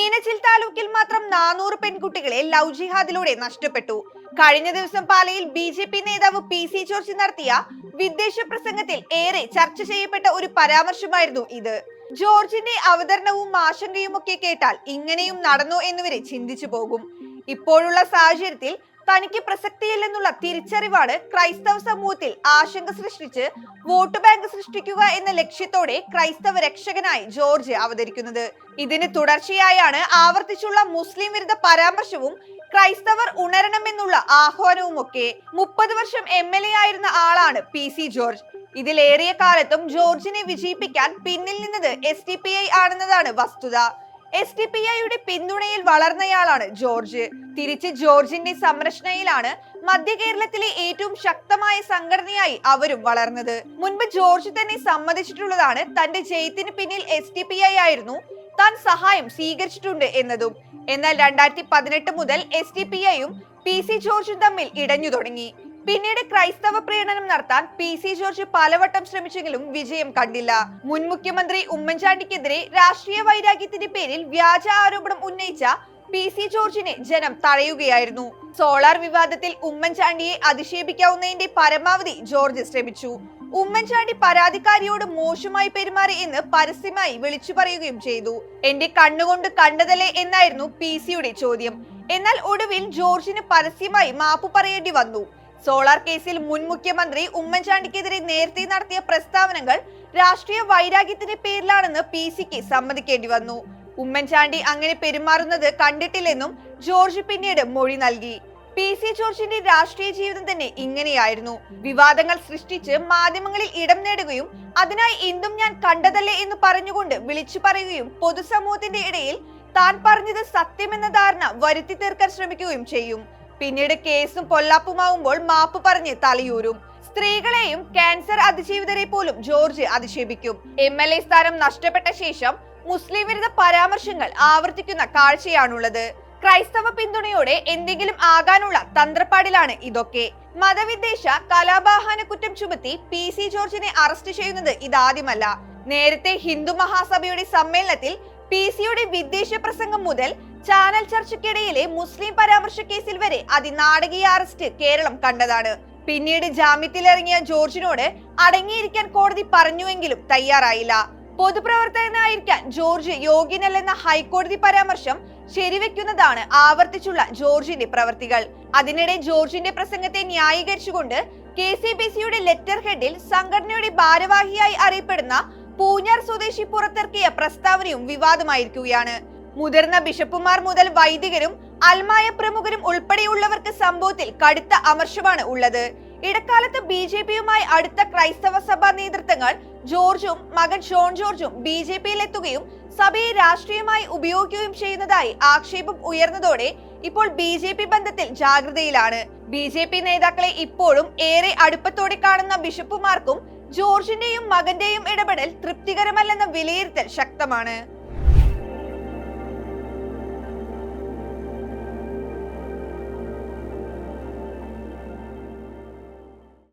മീനച്ചിൽ താലൂക്കിൽ മാത്രം 400 പെൺകുട്ടികളെ ലവ് ജിഹാദിലൂടെ നഷ്ടപ്പെട്ടു. കഴിഞ്ഞ ദിവസം പാലയിൽ ബി.ജെ.പി. നേതാവ് പി.സി. ജോർജ് നടത്തിയ വിദ്വേഷ പ്രസംഗത്തിൽ ഏറെ ചർച്ച ചെയ്യപ്പെട്ട ഒരു പരാമർശമായിരുന്നു ഇത്. ജോർജിന്റെ അവതരണവും ആശങ്കയും ഒക്കെ കേട്ടാൽ ഇങ്ങനെയും നടന്നോ എന്നുവരെ ചിന്തിച്ചു പോകും. ഇപ്പോഴുള്ള സാഹചര്യത്തിൽ തനിക്ക് പ്രസക്തിയില്ലെന്നുള്ള തിരിച്ചറിവാണ് ക്രൈസ്തവ സമൂഹത്തിൽ ആശങ്ക സൃഷ്ടിച്ച് വോട്ട് ബാങ്ക് സൃഷ്ടിക്കുക എന്ന ലക്ഷ്യത്തോടെ ക്രൈസ്തവ രക്ഷകനായി ജോർജ് അവതരിക്കുന്നത്. ഇതിന് തുടർച്ചയായാണ് ആവർത്തിച്ചുള്ള മുസ്ലിം വിരുദ്ധ പരാമർശവും ക്രൈസ്തവർ ഉണരണമെന്നുള്ള ആഹ്വാനവുമൊക്കെ. 30 വർഷം MLA ആയിരുന്ന ആളാണ് പി.സി. ജോർജ്. ഇതിലേറിയ കാലത്തും ജോർജിനെ വിജയിപ്പിക്കാൻ പിന്നിൽ നിന്നത് SDPI ആണെന്നതാണ് വസ്തുത. SDPIയുടെ പിന്തുണയിൽ വളർന്നയാളാണ് ജോർജ്. തിരിച്ച് ജോർജിന്റെ സംരക്ഷണയിലാണ് മധ്യ കേരളത്തിലെ ഏറ്റവും ശക്തമായ സംഘടനയായി അവരും വളർന്നത്. മുൻപ് ജോർജ് തന്നെ സമ്മതിച്ചിട്ടുള്ളതാണ് തന്റെ ജയത്തിന് പിന്നിൽ SDPI ആയിരുന്നു, താൻ സഹായം സ്വീകരിച്ചിട്ടുണ്ട് എന്നതും. എന്നാൽ 2018 മുതൽ SDPIയും പി.സി. ജോർജും തമ്മിൽ ഇടഞ്ഞു തുടങ്ങി. പിന്നീട് ക്രൈസ്തവ പ്രീണനം നടത്താൻ പി.സി. ജോർജ് പലവട്ടം ശ്രമിച്ചെങ്കിലും വിജയം കണ്ടില്ല. മുൻ മുഖ്യമന്ത്രി ഉമ്മൻചാണ്ടിക്കെതിരെ രാഷ്ട്രീയ വൈരാഗ്യത്തിന്റെ പേരിൽ വ്യാജ ആരോപണം ഉന്നയിച്ച പി.സി. ജോർജിനെ ജനം തടയുകയായിരുന്നു. സോളാർ വിവാദത്തിൽ ഉമ്മൻചാണ്ടിയെ അധിക്ഷേപിക്കാവുന്നതിന്റെ പരമാവധി ജോർജ് ശ്രമിച്ചു. ഉമ്മൻചാണ്ടി പരാതിക്കാരിയോട് മോശമായി പെരുമാറി എന്ന് പരസ്യമായി വിളിച്ചു പറയുകയും ചെയ്തു. എന്റെ കണ്ണുകൊണ്ട് കണ്ടതല്ലേ എന്നായിരുന്നു പി.സിയുടെ ചോദ്യം. എന്നാൽ ഒടുവിൽ ജോർജിന് പരസ്യമായി മാപ്പ് പറയേണ്ടി വന്നു. സോളാർ കേസിൽ മുൻ മുഖ്യമന്ത്രി ഉമ്മൻചാണ്ടിക്കെതിരെ നേരത്തെ നടത്തിയ പ്രസ്താവനകൾ രാഷ്ട്രീയ വൈരാഗ്യത്തിന്റെ പേരിലാണെന്ന് പി.സിക്ക് സമ്മതിക്കേണ്ടി വന്നു. ഉമ്മൻചാണ്ടി അങ്ങനെ പെരുമാറുന്നത് കണ്ടിട്ടില്ലെന്നും ജോർജ് പിന്നീട് മൊഴി നൽകി. പി.സി. ജോർജിന്റെ രാഷ്ട്രീയ ജീവിതം തന്നെ ഇങ്ങനെയായിരുന്നു. വിവാദങ്ങൾ സൃഷ്ടിച്ച് മാധ്യമങ്ങളിൽ ഇടം നേടുകയും അതിനായി എന്തും ഞാൻ കണ്ടതല്ലേ എന്ന് പറഞ്ഞുകൊണ്ട് വിളിച്ചു പറയുകയും പൊതുസമൂഹത്തിന്റെ ഇടയിൽ താൻ പറഞ്ഞത് സത്യമെന്ന ധാരണ വരുത്തി തീർക്കാൻ ശ്രമിക്കുകയും ചെയ്യും. പിന്നീട് കേസും പൊല്ലാപ്പുമാവുമ്പോൾ മാപ്പ് പറഞ്ഞ് തലയൂരും. സ്ത്രീകളെയും ക്യാൻസർ അതിജീവിതരെ പോലും ജോർജ് അധിക്ഷേപിക്കും. MLA സ്ഥാനം നഷ്ടപ്പെട്ട ശേഷം മുസ്ലിം വിരുദ്ധ പരാമർശങ്ങൾ ആവർത്തിക്കുന്ന കാഴ്ചയാണുള്ളത്. ക്രൈസ്തവ പിന്തുണയോടെ എന്തെങ്കിലും ആകാനുള്ള തന്ത്രപ്പാടിലാണ് ഇതൊക്കെ. മതവിദ്വേഷ കലാപാഹാന കുറ്റം ചുമത്തി പി.സി. ജോർജിനെ അറസ്റ്റ് ചെയ്യുന്നത് ഇതാദ്യമല്ല. നേരത്തെ ഹിന്ദു മഹാസഭയുടെ സമ്മേളനത്തിൽ പി.സിയുടെ വിദ്വേഷ പ്രസംഗം മുതൽ ചാനൽ ചർച്ചയ്ക്കിടയിലെ മുസ്ലിം പരാമർശ കേസിൽ വരെ അതിനാടകീയ അറസ്റ്റ് കേരളം കണ്ടതാണ്. പിന്നീട് ജാമ്യത്തിലിറങ്ങിയ ജോർജിനോട് അടങ്ങിയിരിക്കാൻ കോടതി പറഞ്ഞുവെങ്കിലും തയ്യാറായില്ല. പൊതുപ്രവർത്തകനായിരിക്കാൻ ജോർജ് യോഗ്യനല്ലെന്ന ഹൈക്കോടതി പരാമർശം ശരിവെക്കുന്നതാണ് ആവർത്തിച്ചുള്ള ജോർജിന്റെ പ്രവർത്തികൾ. അതിനിടെ ജോർജിന്റെ പ്രസംഗത്തെ ന്യായീകരിച്ചുകൊണ്ട് KCBCയുടെ ലെറ്റർ ഹെഡിൽ സംഘടനയുടെ ഭാരവാഹിയായി അറിയപ്പെടുന്ന പൂഞ്ഞാർ സ്വദേശി പുറത്തിറക്കിയ പ്രസ്താവനയും വിവാദമായിരിക്കുകയാണ്. മുതിർന്ന ബിഷപ്പുമാർ മുതൽ വൈദികരും അൽമായ പ്രമുഖരും ഉൾപ്പെടെയുള്ളവർക്ക് സംഭവത്തിൽ കടുത്ത അമർഷമാണ് ഉള്ളത്. ഇടക്കാലത്ത് BJPയുമായി അടുത്ത ക്രൈസ്തവ സഭാ നേതൃത്വങ്ങൾ ജോർജും മകൻ ഷോൺ ജോർജും BJPയിൽ എത്തുകയും സഭയെ രാഷ്ട്രീയമായി ഉപയോഗിക്കുകയും ചെയ്യുന്നതായി ആക്ഷേപം ഉയർന്നതോടെ ഇപ്പോൾ BJP ബന്ധത്തിൽ ജാഗ്രതയിലാണ്. BJP നേതാക്കളെ ഇപ്പോഴും ഏറെ അടുപ്പത്തോടെ കാണുന്ന ബിഷപ്പുമാർക്കും ജോർജിന്റെയും മകന്റെയും ഇടപെടൽ തൃപ്തികരമല്ലെന്ന വിലയിരുത്തൽ ശക്തമാണ്.